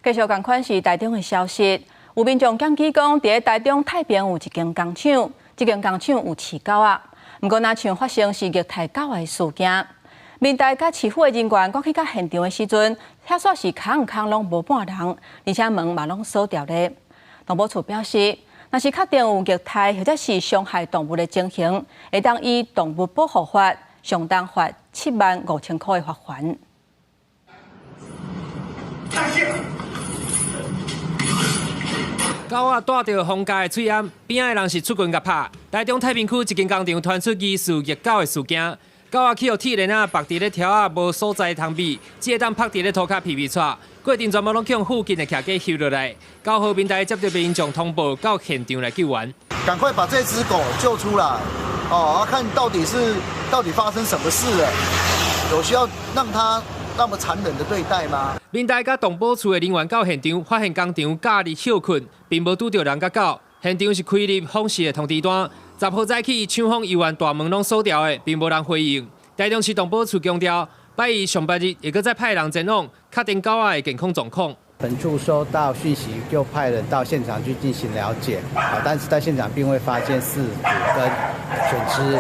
继续同款是台中的消息，有民众检举讲，伫台中太平有一间工厂，这间工厂有饲狗仔，不过那像发生是虐待狗仔的事件。民代甲市府的人员赶去到现场的时阵，遐煞是空拢无半人，而且门嘛拢锁掉咧。动保处表示，若是确定有虐待或者是伤害动物的情形，会当以动物保护法上当罚75000块的罚款。狗仔带着封家的嘴烟，边仔的人是出拳甲拍。台中太平区一间工厂传出疑似虐狗的事件，狗仔去互铁链仔绑伫咧条仔无所在的汤米，只会当拍伫咧涂骹皮喘。过程全部拢去附近的徛家拾落来。9号民代接到民众通报，到现场来救援。赶快把这只狗救出来，看到底发生什么事了？有需要让它那么残忍的对待吗？民代甲动保处的人员到现场，发现工厂假日休困，并无拄到人甲狗。现场是开立封锁的通知单。10号早起，厂房医院大门拢锁掉的，并无人回应。台中市动保处强调，拜一上班日也搁再派人前往，确定狗仔的健康状况。本处收到讯息，就派人到现场去进行了解，但是在现场并未发现饲主跟犬只，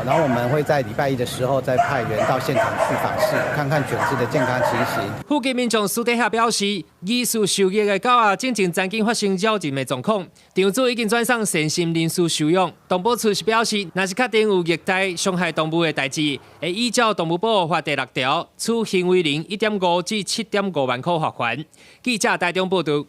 然后我们会在礼拜一的时候再派员到现场去访视，看看犬只的健康情形。附近民众私底下表示，疑似受虐的狗仔正曾经发生咬人的状况，场主已经转送善心人士收养。动保处是表示，若是确定有虐待、伤害动物的代志，会依照动物保护法第6条，处行为人1.5至7.5万块罚款。记者台中报道。